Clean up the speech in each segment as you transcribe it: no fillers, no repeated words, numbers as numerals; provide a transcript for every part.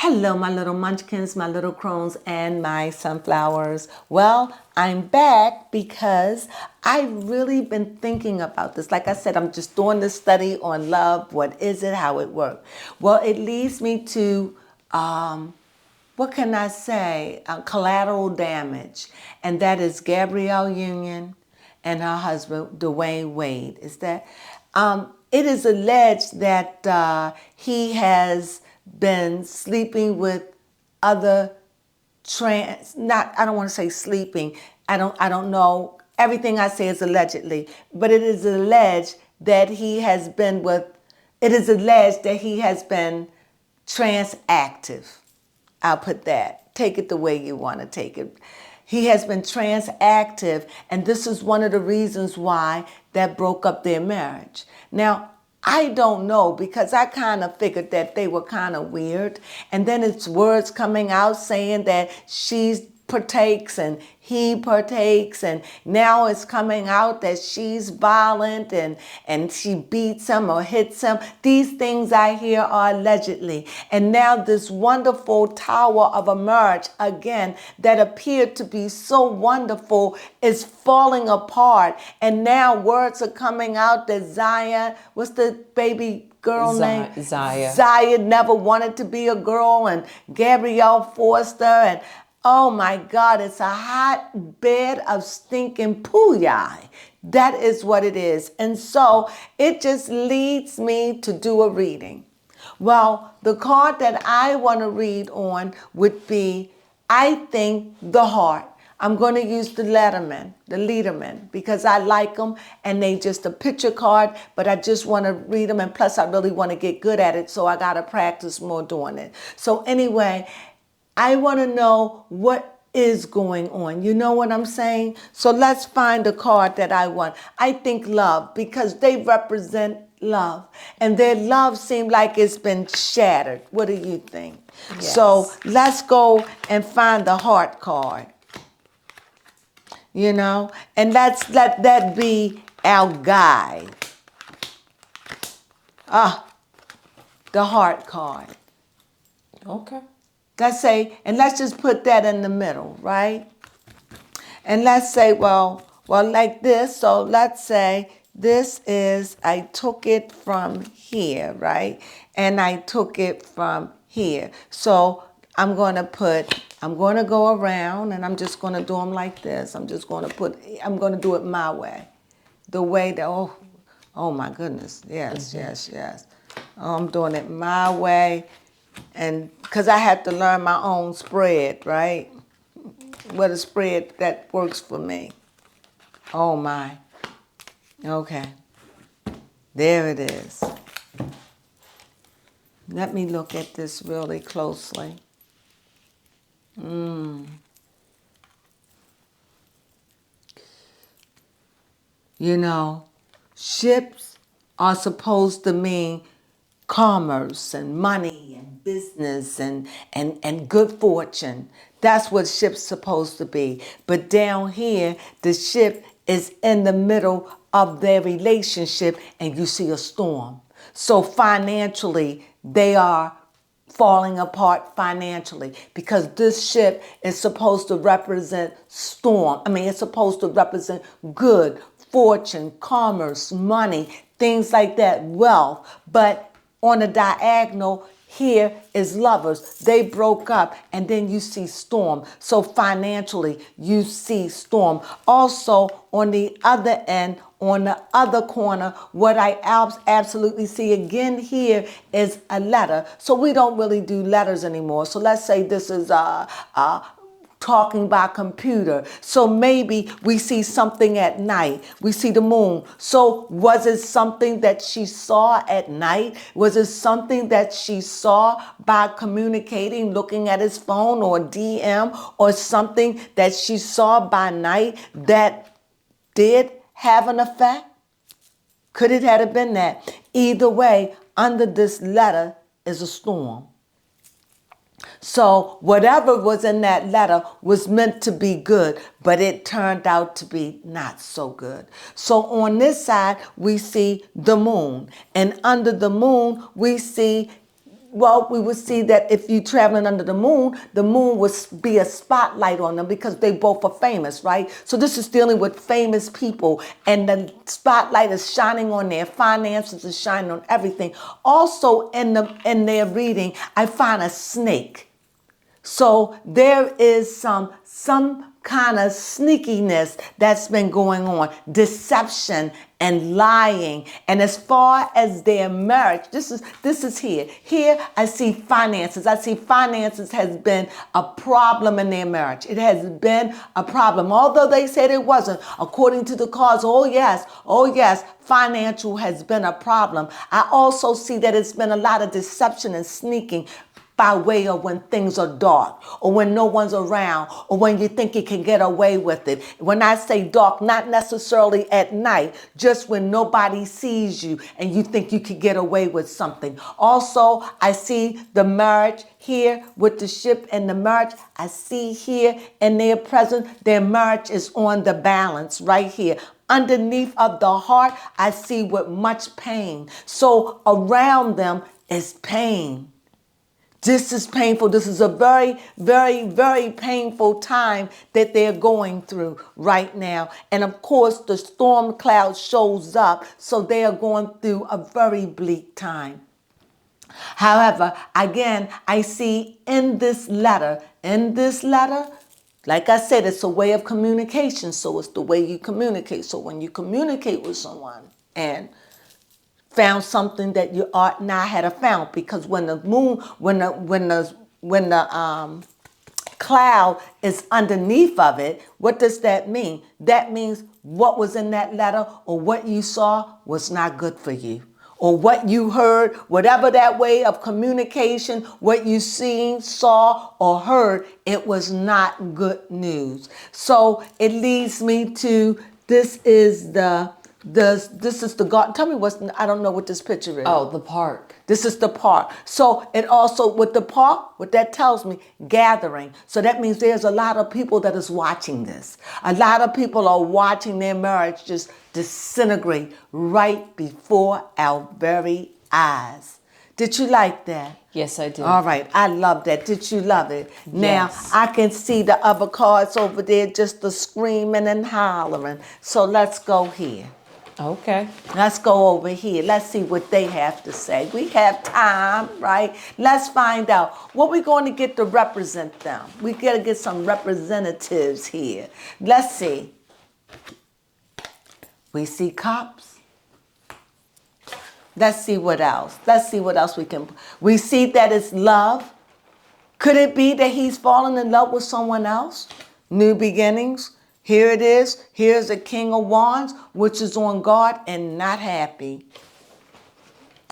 Hello, my little munchkins, my little crones, and my sunflowers. Well, I'm back because I've really been thinking about this. Like I said, I'm just doing this study on love. What is it? How it works? Well, it leads me to, what can I say? Collateral damage. And that is Garbrielle Union and her husband, Dwayne Wade. Is that? It is alleged that he has been sleeping with other I don't want to say sleeping. I don't know. Everything I say is allegedly, but it is alleged that he has been with it is alleged that he has been transactive. I'll put that. Take it the way you want to take it. He has been transactive, and this is one of the reasons why that broke up their marriage. Now, I don't know because I kind of figured that they were kind of weird. And then it's words coming out saying that she partakes and he partakes, and now it's coming out that she's violent and she beats him or hits him. These things I hear are allegedly. And now this wonderful tower of a marriage, again, that appeared to be so wonderful is falling apart. And now words are coming out that Zion, what's the baby girl name? Zaya. Zaya never wanted to be a girl, and Gabrielle forced her, and oh my God, it's a hotbed of stinking poo-yai. That is what it is. And so it just leads me to do a reading. Well, the card that I want to read on would be, I think, the heart. I'm going to use the Lederman, because I like them and they just a picture card, but I just want to read them, and plus I really want to get good at it, so I got to practice more doing it. So anyway, I want to know what is going on. You know what I'm saying? So let's find a card that I want. I think love, because they represent love. And their love seems like it's been shattered. What do you think? Yes. So let's go and find the heart card. You know? And let's let that be our guide. The heart card. Okay. Let's say, and let's just put that in the middle, right? And let's say, well, like this. So let's say this is, I took it from here, right? And I took it from here. So I'm going to go around, and I'm just going to do them like this. I'm going to do it my way. The way that, oh my goodness. Yes, yes. I'm doing it my way. And because I had to learn my own spread, right? What a spread that works for me. Oh my. Okay. There it is. Let me look at this really closely. You know, ships are supposed to mean commerce and money and business and good fortune. That's what ship's supposed to be. But down here, the ship is in the middle of their relationship, and you see a storm. So financially, they are falling apart financially, because this ship is supposed to represent storm. It's supposed to represent good, fortune, commerce, money, things like that, wealth. But on the diagonal, here is lovers. They broke up, and then you see storm. So financially, you see storm. Also, on the other end, on the other corner, what I absolutely see again here is a letter. So we don't really do letters anymore. So let's say this is talking by computer. So maybe we see something at night. We see the moon. So was it something that she saw at night? Was it something that she saw by communicating, looking at his phone or DM, or something that she saw by night that did have an effect? Could it have been that? Either way, under this letter is a storm. So whatever was in that letter was meant to be good, but it turned out to be not so good. So on this side, we see the moon. And under the moon, we see well, we would see that if you're traveling under the moon would be a spotlight on them because they both are famous, right? So this is dealing with famous people, and the spotlight is shining on their finances, is shining on everything. Also, in their reading, I find a snake. So there is some kind of sneakiness that's been going on, deception and lying. And as far as their marriage, this is here. Here I see finances. I see finances has been a problem in their marriage. It has been a problem. Although they said it wasn't, according to the cards, oh yes, financial has been a problem. I also see that it's been a lot of deception and sneaking by way of when things are dark or when no one's around or when you think you can get away with it. When I say dark, not necessarily at night, just when nobody sees you and you think you could get away with something. Also, I see the marriage here with the ship and the marriage. I see here in their present, their marriage is on the balance right here. Underneath of the heart, I see with much pain. So around them is pain. This is painful. This is a very, very, very painful time that they're going through right now. And of course, the storm cloud shows up, so they are going through a very bleak time. However, again, I see in this letter, like I said, it's a way of communication. So it's the way you communicate. So when you communicate with someone and found something that you ought not have found, because when the moon, when the cloud is underneath of it, what does that mean? That means what was in that letter or what you saw was not good for you. Or what you heard, whatever that way of communication, what you seen, saw, or heard, it was not good news. So it leads me to this is the garden. Tell me I don't know what this picture is. Oh, the park. This is the park. So it also, with the park, what that tells me, gathering. So that means there's a lot of people that is watching this. A lot of people are watching their marriage just disintegrate right before our very eyes. Did you like that? Yes, I did. All right. I love that. Did you love it? Now, Yes. I can see the other cards over there just the screaming and hollering. So let's go here. Okay. Let's go over here. Let's see what they have to say. We have time, right? Let's find out what we're going to get to represent them. We got to get some representatives here. Let's see. We see cops. Let's see what else. Let's see what else we see that it's love. Could it be that he's fallen in love with someone else? New beginnings. Here it is. Here's the King of Wands, which is on guard and not happy.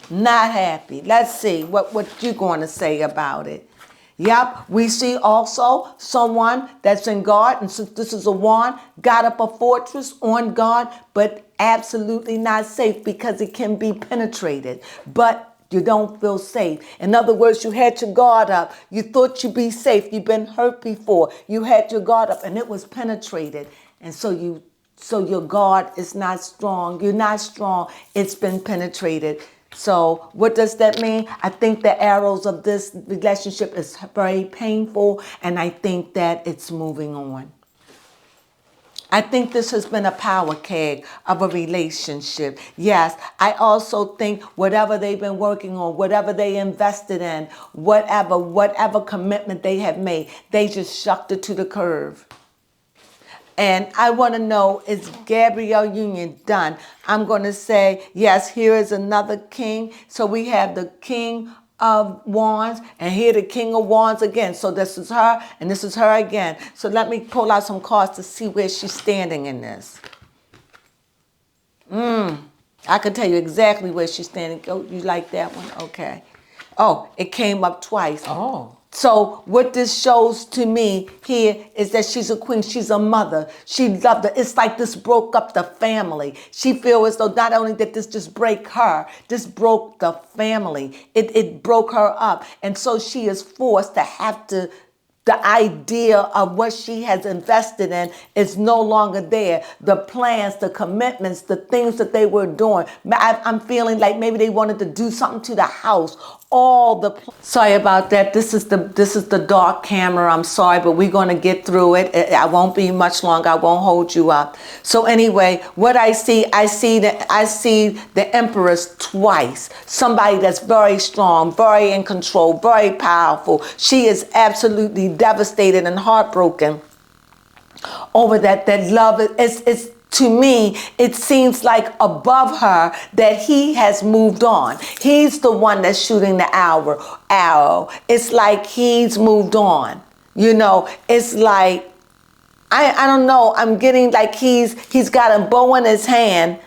Not happy. Let's see what you're going to say about it. Yep, we see also someone that's in guard, and since this is a wand, got up a fortress on guard, but absolutely not safe because it can be penetrated. But you don't feel safe. In other words, you had your guard up. You thought you'd be safe. You've been hurt before. You had your guard up and it was penetrated. And so your guard is not strong. You're not strong. It's been penetrated. So what does that mean? I think the arrows of this relationship is very painful, and I think that it's moving on. I think this has been a power keg of a relationship. Yes, I also think whatever they've been working on, whatever they invested in, whatever commitment they have made, they just shucked it to the curve. And I want to know, is Garbrielle union done? I'm going to say, yes, here is another king. So we have the King of Wands, and here the King of Wands again. So this is her, and this is her again. So let me pull out some cards to see where she's standing in this. I can tell you exactly where she's standing. Oh, you like that one? Okay. Oh, it came up twice. Oh. So what this shows to me here is that she's a queen. She's a mother. She loved it. It's like this broke up the family. She feels as though not only did this just break her, this broke the family. It broke her up. And so she is forced to have to, the idea of what she has invested in is no longer there. The plans, the commitments, the things that they were doing. I'm feeling like maybe they wanted to do something to the house, all the sorry about that. This is the dark camera. I'm sorry, but we're going to get through it. I won't be much longer. I won't hold you up. So anyway, what I see the empress twice. Somebody that's very strong, very in control, very powerful. She is absolutely devastated and heartbroken over that love is to me, it seems like above her that he has moved on. He's the one that's shooting the arrow. It's like he's moved on. It's like I don't know. I'm getting like he's got a bow in his hand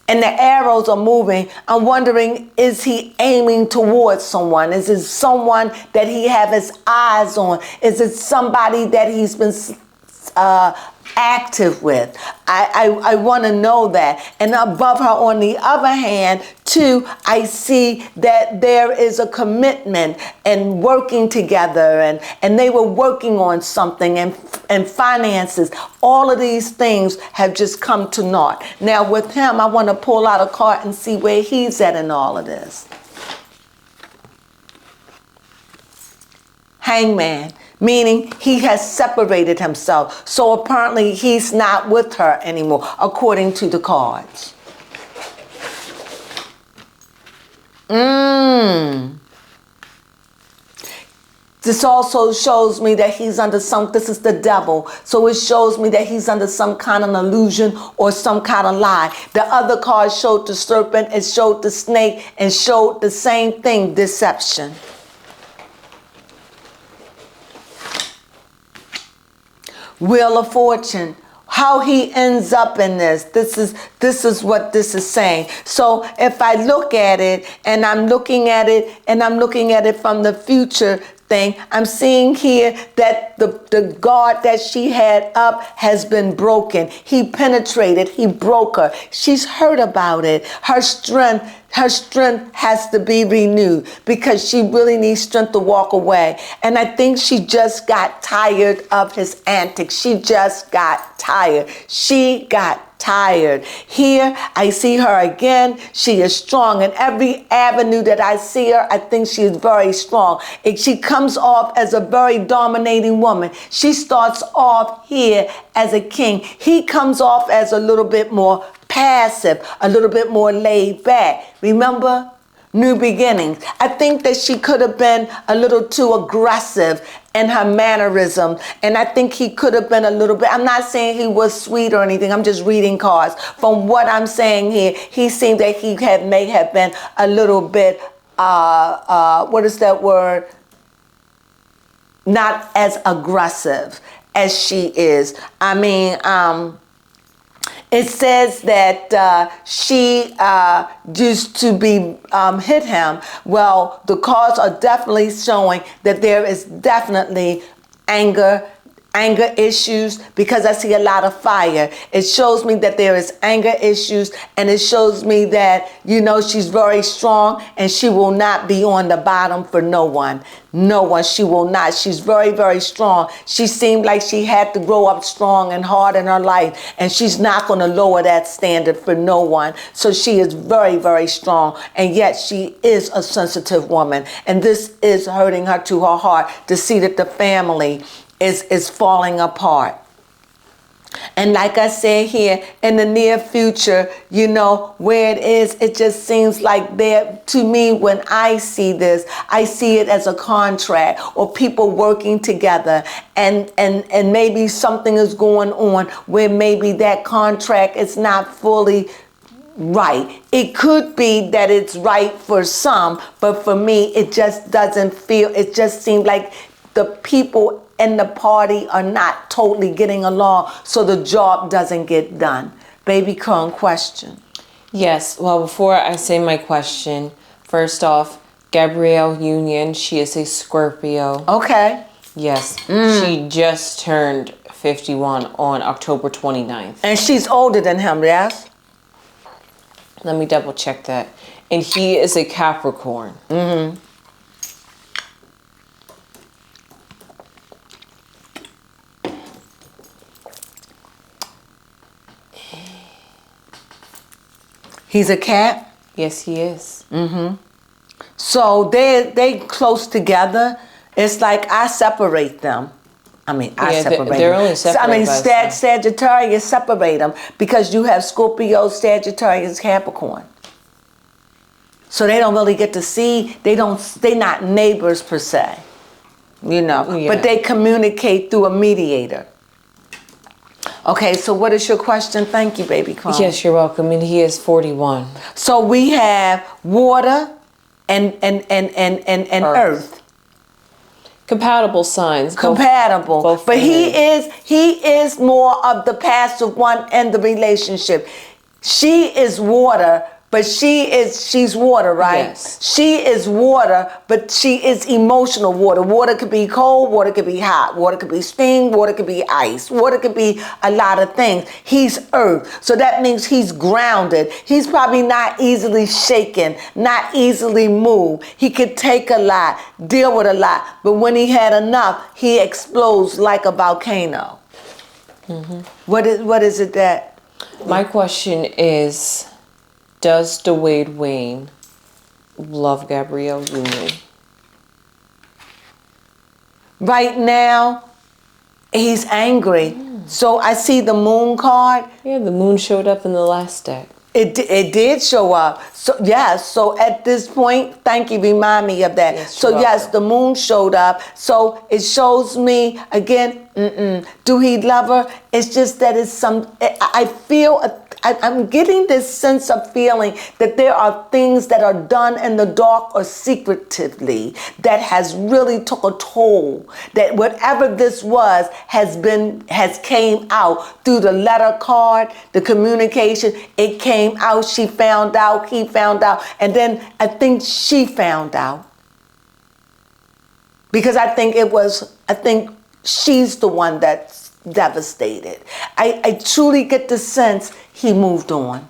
and the arrows are moving. I'm wondering, is he aiming towards someone? Is it someone that he have his eyes on? Is it somebody that he's been active with? I want to know that. And above her, on the other hand, too, I see that there is a commitment and working together, and they were working on something, and finances. All of these things have just come to naught. Now with him, I want to pull out a card and see where he's at in all of this. Hangman, meaning he has separated himself. So apparently he's not with her anymore, according to the cards. This also shows me that he's under this is the devil. So it shows me that he's under some kind of illusion or some kind of lie. The other card showed the serpent, it showed the snake, and showed the same thing, deception. Wheel of Fortune. How he ends up in this. This is what this is saying. So if I look at it and I'm looking at it from the future thing, I'm seeing here that the guard that she had up has been broken. He penetrated, he broke her. She's heard about it. Her strength has to be renewed because she really needs strength to walk away. And I think she just got tired of his antics. She just got tired. She got tired. Here, I see her again. She is strong. In every avenue that I see her, I think she is very strong. She comes off as a very dominating woman. She starts off here as a king. He comes off as a little bit more passive, a little bit more laid back. Remember? New beginnings. I think that she could have been a little too aggressive in her mannerism. And I think he could have been a little bit, I'm not saying he was sweet or anything. I'm just reading cards. From what I'm saying here, he seemed that he may have been a little bit, what is that word? Not as aggressive as she is. I mean, it says that she used to be hit him. Well, the cards are definitely showing that there is definitely anger issues, because I see a lot of fire. It shows me that there is anger issues, and it shows me that, she's very strong and she will not be on the bottom for no one. No one, she will not. She's very, very strong. She seemed like she had to grow up strong and hard in her life, and she's not going to lower that standard for no one. So she is very, very strong, and yet she is a sensitive woman, and this is hurting her to her heart to see that the family is falling apart. And like I said here, in the near future, where it is, it just seems like there, to me, when I see this, I see it as a contract or people working together, and maybe something is going on where maybe that contract is not fully right. It could be that it's right for some, but for me, it just doesn't feel, it just seems like the people and the party are not totally getting along, so the job doesn't get done. Baby Crone, question. Yes. Well, before I say my question, first off, Garbrielle Union, she is a Scorpio. Okay. Yes. She just turned 51 on October 29th. And she's older than him, yes? Let me double check that. And he is a Capricorn. Mm-hmm. He's a cat? Yes, he is. Mm-hmm. So they close together. It's like I separate them. I mean, I Yeah, separate they're them. only separated by a sign. Sagittarius separate them because you have Scorpio, Sagittarius, Capricorn. So they don't really get to see. They're not neighbors per se, Yeah. but they communicate through a mediator. Okay, so what is your question? Thank you, baby Crone. Yes, you're welcome. And he is 41. So we have water and earth. Compatible signs. Compatible. both But for him. he is more of the passive one in the relationship. She is water, but she's water, right? Yes. She is water, but she is emotional water. Water could be cold, water could be hot, water could be steam, water could be ice, water could be a lot of things. He's earth, so that means he's grounded. He's probably not easily shaken, not easily moved. He could take a lot, deal with a lot, but when he had enough, he explodes like a volcano. Mm-hmm. What is it that? My question is, does dawywane love Garbrielle Union? Right now, he's angry. So I see the moon card. Yeah, the moon showed up in the last deck. It did show up. So yes. So at this point, thank you. Remind me of that. Yes, So you're yes, welcome. the moon showed up. So it shows me again. Do he love her? It's just that it's some. I feel. I'm getting this sense of feeling that there are things that are done in the dark or secretively that has really took a toll. That whatever this was has came out through the letter card, the communication. It came out. She found out. He found out, and then I think she found out because I think she's the one that's devastated. I truly get the sense he moved on.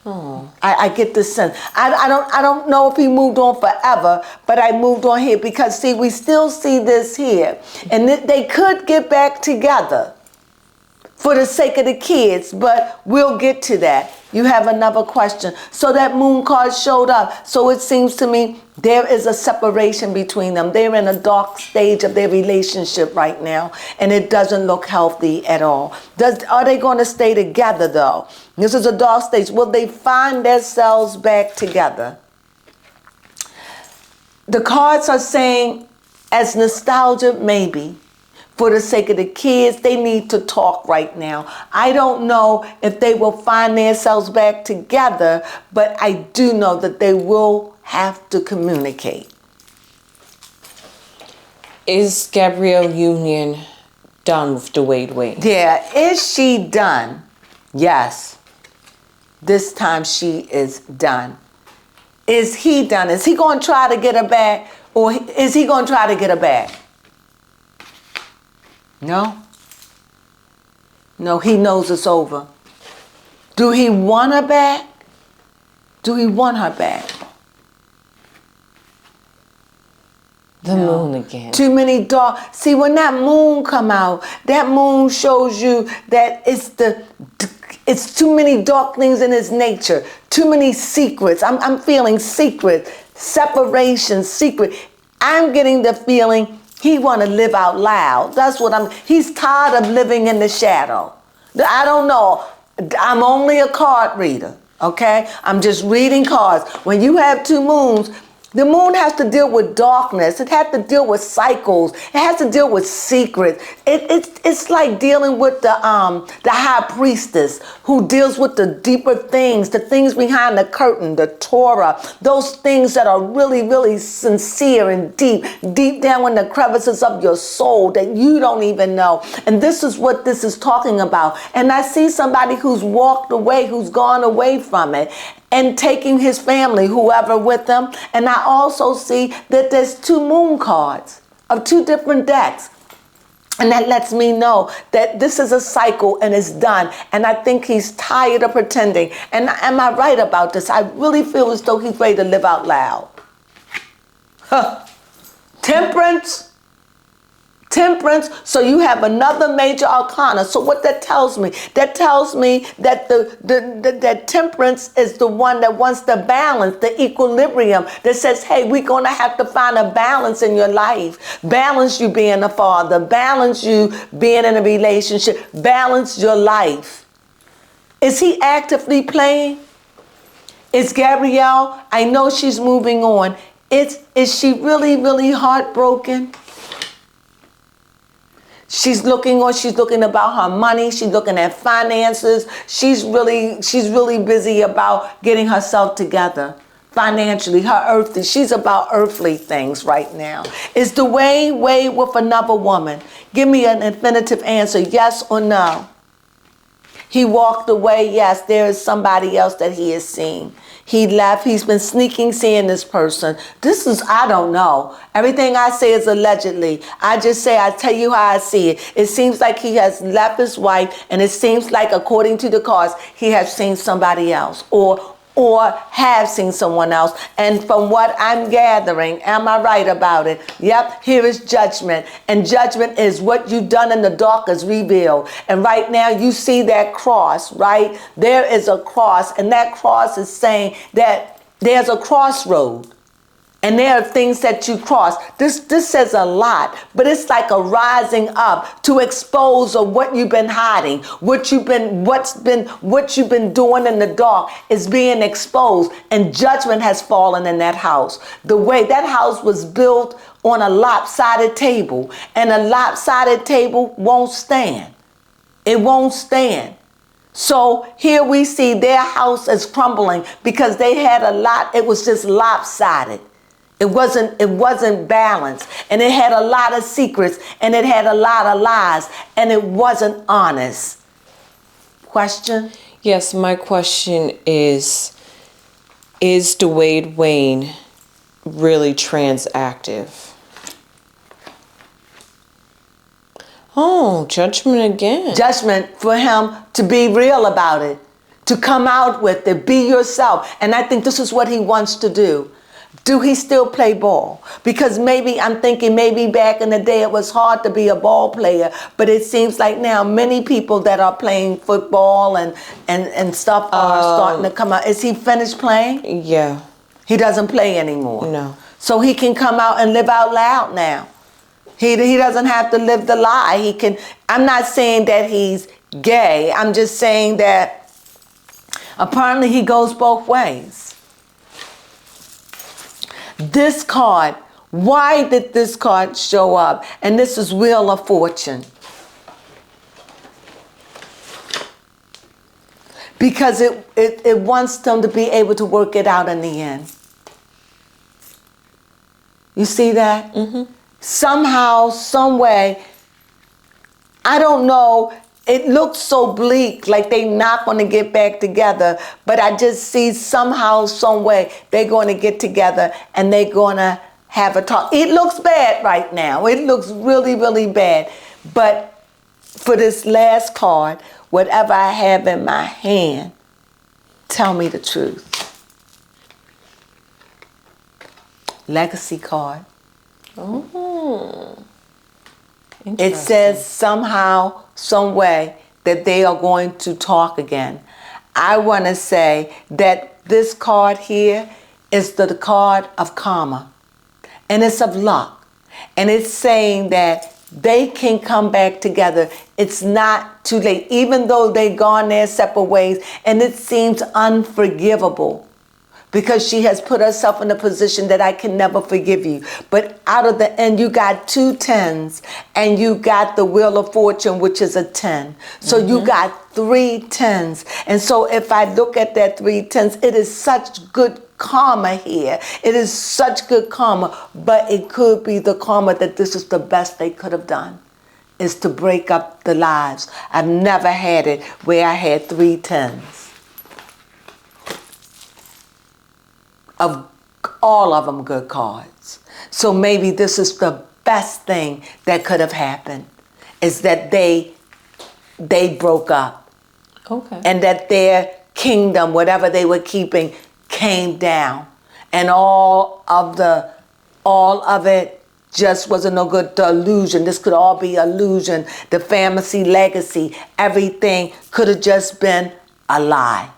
Oh. I get the sense. I don't know if he moved on forever, but I moved on here because see, we still see this here, and they could get back together for the sake of the kids, but we'll get to that. You have another question. So that moon card showed up. So it seems to me there is a separation between them. They're in a dark stage of their relationship right now, and it doesn't look healthy at all. Are they going to stay together though? This is a dark stage. Will they find themselves back together? The cards are saying as nostalgia, maybe. For the sake of the kids, they need to talk right now. I don't know if they will find themselves back together, but I do know that they will have to communicate. Is Garbrielle Union done with dawywane? Yeah, is she done? Yes. This time she is done. Is he done? Is he going to try to get her back, or is he going to try to get her back? No? No, he knows it's over. Do he want her back? Do he want her back? The moon again. Too many dark. See, when that moon come out, that moon shows you that it's too many dark things in his nature. Too many secrets. I'm feeling secret, separation, secret. I'm getting the feeling he want to live out loud. That's what he's tired of living in the shadow. I don't know. I'm only a card reader, okay? I'm just reading cards. When you have two moons, the moon has to deal with darkness. It has to deal with cycles. It has to deal with secrets. It's like dealing with the high priestess who deals with the deeper things, the things behind the curtain, the Torah, those things that are really, really sincere and deep down in the crevices of your soul that you don't even know. And this is what this is talking about. And I see somebody who's walked away, who's gone away from it, and taking his family, whoever with them. And I also see that there's two moon cards of two different decks. And that lets me know that this is a cycle and it's done. And I think he's tired of pretending. And am I right about this? I really feel as though he's ready to live out loud. Huh. Temperance. Temperance, so you have another major arcana. So what that tells me? That tells me that that temperance is the one that wants the balance, the equilibrium, that says, hey, we're going to have to find a balance in your life. Balance you being a father, balance you being in a relationship, balance your life. Is he actively playing? Is Garbrielle, I know she's moving on. Is she really, really heartbroken? She's looking about her money. She's looking at finances. She's really busy about getting herself together financially. She's about earthly things right now. Is Dwayne with another woman? Give me an infinitive answer, yes or no. He walked away. Yes, there is somebody else that he is seeing. He left. He's been sneaking seeing this person. I don't know. Everything I say is allegedly. I tell you how I see it. It seems like he has left his wife, and it seems like, according to the cards, he has seen somebody else or have seen someone else. And from what I'm gathering, am I right about it? Yep, here is judgment. And judgment is what you've done in the dark is revealed. And right now you see that cross, right? There is a cross, and that cross is saying that there's a crossroad. And there are things that you cross. This says a lot, but it's like a rising up to expose of what you've been hiding, what you've been doing in the dark is being exposed, and judgment has fallen in that house. The way that house was built on a lopsided table, and a lopsided table won't stand. It won't stand. So here we see their house is crumbling because they had a lot. It was just lopsided. It wasn't balanced, and it had a lot of secrets, and it had a lot of lies, and it wasn't honest. Question? Yes, my question is dawywane really transactive? Oh, judgment again. Judgment for him to be real about it, to come out with it, be yourself. And I think this is what he wants to do. Do he still play ball? Because I'm thinking maybe back in the day it was hard to be a ball player, but it seems like now many people that are playing football and stuff are starting to come out. Is he finished playing? Yeah. He doesn't play anymore. No. So he can come out and live out loud now. He doesn't have to live the lie. He can. I'm not saying that he's gay. I'm just saying that apparently he goes both ways. This card, why did this card show up? And this is Wheel of Fortune. Because it wants them to be able to work it out in the end. You see that? Mm-hmm. Somehow, some way, I don't know, it looks so bleak, like they're not going to get back together, but I just see somehow, some way, they're going to get together and they're going to have a talk. It looks bad right now. It looks really, really bad. But for this last card, whatever I have in my hand, tell me the truth. Legacy card. Oh. It says somehow, some way that they are going to talk again. I want to say that this card here is the card of karma, and it's of luck, and it's saying that they can come back together. It's not too late, even though they've gone their separate ways, and it seems unforgivable. Because she has put herself in a position that I can never forgive you. But out of the end, you got 2 10s, and you got the Wheel of Fortune, which is a 10. So you got 3 10s. And so if I look at that 3 10s, it is such good karma here. It is such good karma, but it could be the karma that this is the best they could have done, is to break up the lives. I've never had it where I had 3 10s. Of all of them good cards. So maybe this is the best thing that could have happened, is that they broke up. Okay. And that their kingdom, whatever they were keeping, came down. And all of it just wasn't no good. The illusion. This could all be illusion. The fantasy legacy. Everything could have just been a lie.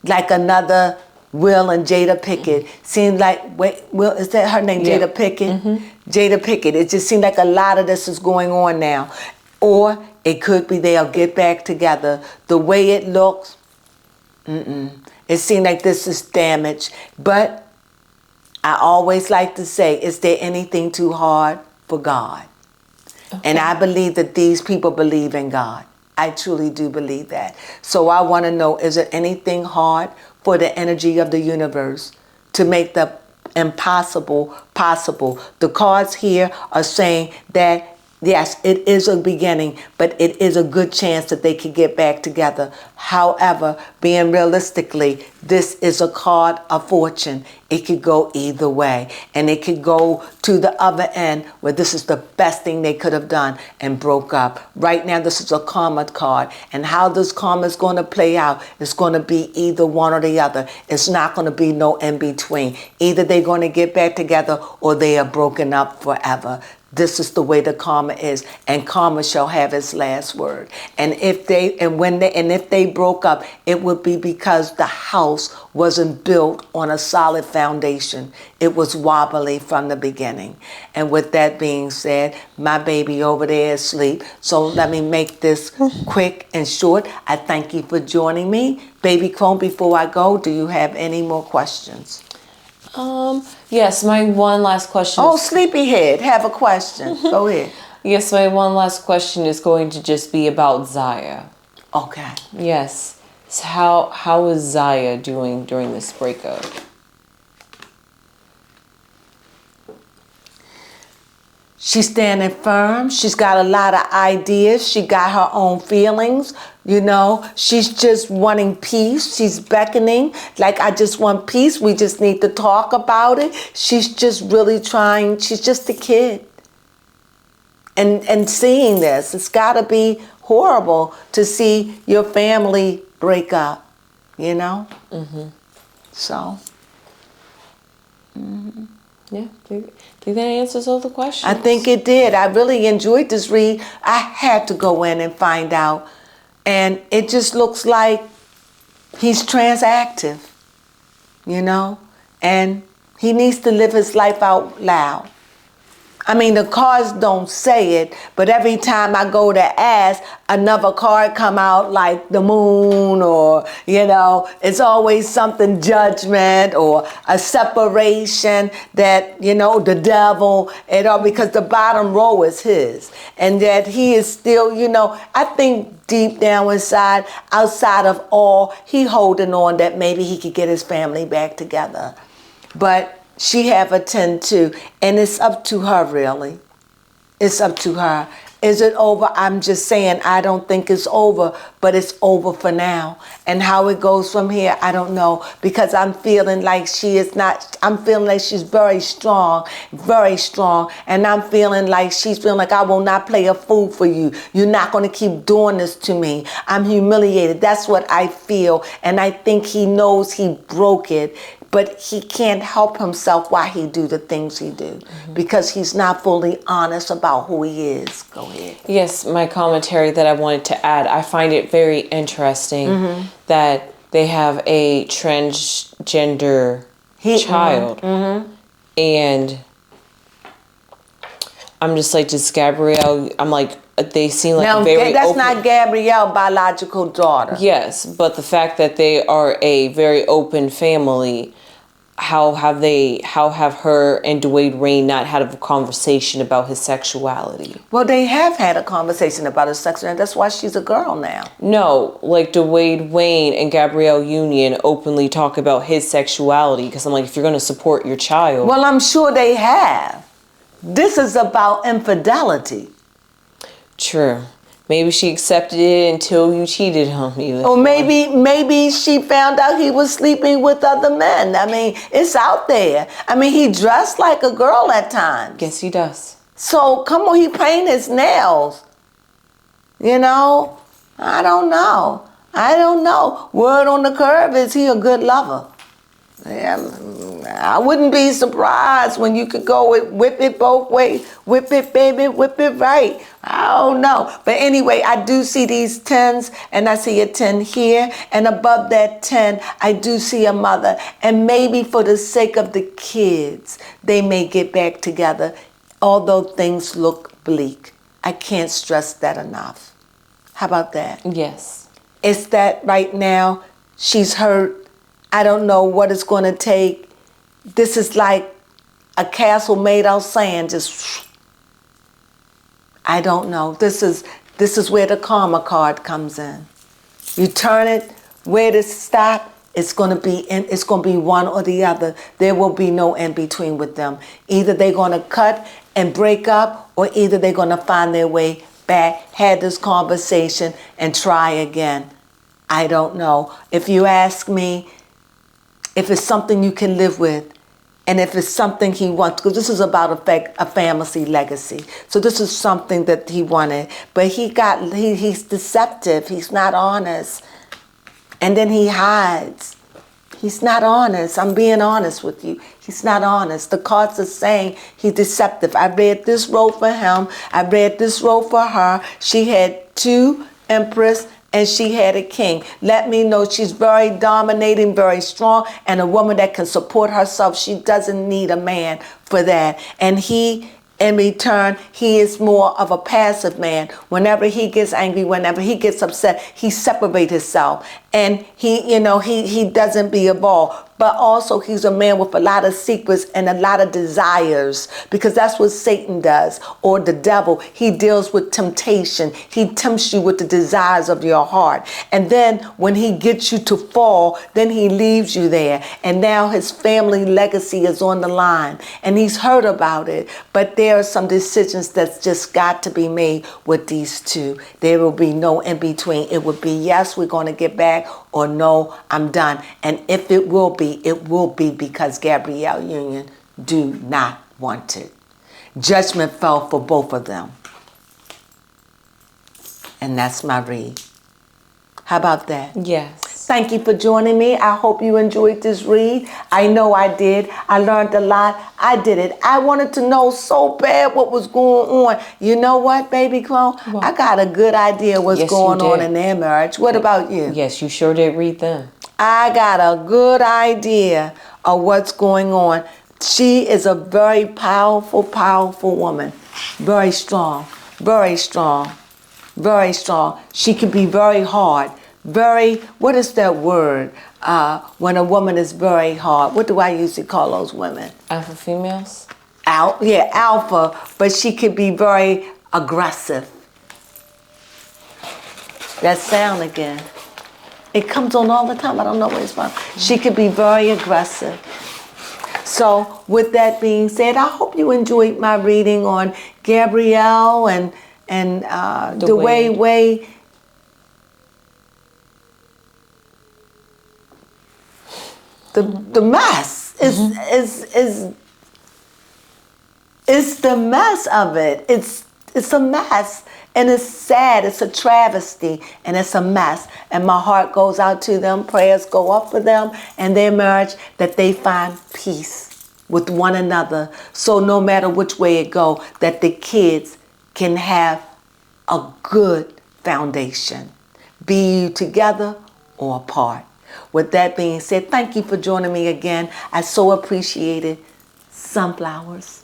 Like another Will and Jada Pickett. Seemed like, wait, Will, is that her name? Yeah. Jada Pickett? Jada Pickett. It just seemed like a lot of this is going on now. Or it could be they'll get back together. The way it looks, it seemed like this is damaged. But I always like to say, is there anything too hard for God? Okay. And I believe that these people believe in God. I truly do believe that. So I want to know, is there anything hard for the energy of the universe to make the impossible possible? The cards here are saying that yes, it is a beginning, but it is a good chance that they could get back together. However, being realistically, this is a card of fortune. It could go either way. And it could go to the other end where this is the best thing they could have done and broke up. Right now, this is a karma card. And how this karma is going to play out is going to be either one or the other. It's not going to be no in between. Either they're going to get back together or they are broken up forever. This is the way the karma is, and karma shall have its last word. And if they broke up, it would be because the house wasn't built on a solid foundation. It was wobbly from the beginning. And with that being said, my baby over there is asleep. So let me make this quick and short. I thank you for joining me. Baby Crone, before I go, do you have any more questions? Yes, my one last question. Oh, sleepyhead, have a question. Go ahead. Yes, my one last question is going to just be about Zaya. Okay. Yes. So how is Zaya doing during this breakup? She's standing firm. She's got a lot of ideas. She got her own feelings. You know, she's just wanting peace. She's beckoning, like, I just want peace. We just need to talk about it. She's just really trying. She's just a kid. And seeing this, it's got to be horrible to see your family break up, you know? So. Yeah, do you think that answers all the questions? I think it did. I really enjoyed this read. I had to go in and find out. And it just looks like he's transactive, you know? And he needs to live his life out loud. I mean, the cards don't say it, but every time I go to ask, another card come out like the moon, or, you know, it's always something, judgment or a separation, that, you know, the devil, and all, because the bottom row is his. And that he is still, you know, I think deep down inside, outside of all, he holding on that maybe he could get his family back together. But she have a 10-2, and it's up to her, really. It's up to her. Is it over? I'm just saying, I don't think it's over, but it's over for now. And how it goes from here, I don't know, because I'm feeling like she is not, I'm feeling like she's very strong, and I'm feeling like she's feeling like, I will not play a fool for you. You're not going to keep doing this to me. I'm humiliated. That's what I feel, and I think he knows he broke it. But he can't help himself why he do the things he do, because he's not fully honest about who he is. Go ahead. Yes, my commentary that I wanted to add, I find it very interesting that they have a transgender child. And I'm just like, just Garbrielle, I'm like, they seem like now, very that's open. not Garbrielle's biological daughter. Yes, but the fact that they are a very open family, how have her and Dwayne Rain not had a conversation about his sexuality? Well, they have had a conversation about his sexuality. That's why she's a girl now. No, like Dwayne Wayne and Garbrielle Union openly talk about his sexuality, because I'm like, if you're going to support your child. Well, I'm sure they have. This is about infidelity. True. Maybe she accepted it until you cheated on me. Or maybe she found out he was sleeping with other men. I mean, it's out there. I mean, he dressed like a girl at times. Yes, he does. So, come on, he painted his nails. You know? I don't know. Word on the curve is he a good lover. I wouldn't be surprised when you could go with whip it both ways. Whip it, baby, whip it right. I don't know. But anyway, I do see these 10s, and I see a 10 here. And above that 10, I do see a mother. And maybe for the sake of the kids, they may get back together, although things look bleak. I can't stress that enough. How about that? Yes. It's that right now she's hurt. I don't know what it's going to take. This is like a castle made out of sand. Just, I don't know. This is where the karma card comes in. You turn it, where to stop, it's going to be one or the other. There will be no in between with them. Either they're going to cut and break up, or either they're going to find their way back, had this conversation, and try again. I don't know. If you ask me, if it's something you can live with, and if it's something he wants, because this is about a family legacy. So this is something that he wanted, but he's deceptive. He's not honest, and then he hides. He's not honest. I'm being honest with you. He's not honest. The cards are saying he's deceptive. I read this row for him. I read this row for her. She had 2 Empress, and she had a king. Let me know she's very dominating, very strong, and a woman that can support herself. She doesn't need a man for that. And he, in return, he is more of a passive man. Whenever he gets angry, whenever he gets upset, he separates himself. And he doesn't be involved. But also he's a man with a lot of secrets and a lot of desires, because that's what Satan does, or the devil. He deals with temptation. He tempts you with the desires of your heart. And then when he gets you to fall, then he leaves you there. And now his family legacy is on the line. And he's heard about it. But there are some decisions that's just got to be made with these two. There will be no in between. It would be, yes, we're going to get back, or no, I'm done. And if it will be because Garbrielle Union do not want it. Judgment fell for both of them. And that's my read. How about that? Yes. Thank you for joining me. I hope you enjoyed this read. I know I did. I learned a lot. I did it. I wanted to know so bad what was going on. You know what, baby Crone? What? I got a good idea what's going on in their marriage. What about you? Yes, you sure did read them. I got a good idea of what's going on. She is a very powerful, powerful woman. Very strong, very strong, very strong. She can be very hard. What is that word? When a woman is very hard. What do I usually call those women? Alpha females? Alpha, but she could be very aggressive. That sound again. It comes on all the time. I don't know where it's from. She could be very aggressive. So with that being said, I hope you enjoyed my reading on Garbrielle and dawywane. The mess is the mess of it. It's a mess, and it's sad. It's a travesty, and it's a mess. And my heart goes out to them. Prayers go up for them and their marriage, that they find peace with one another. So no matter which way it go, that the kids can have a good foundation, be you together or apart. With that being said, thank you for joining me again. I so appreciate it. Sunflowers.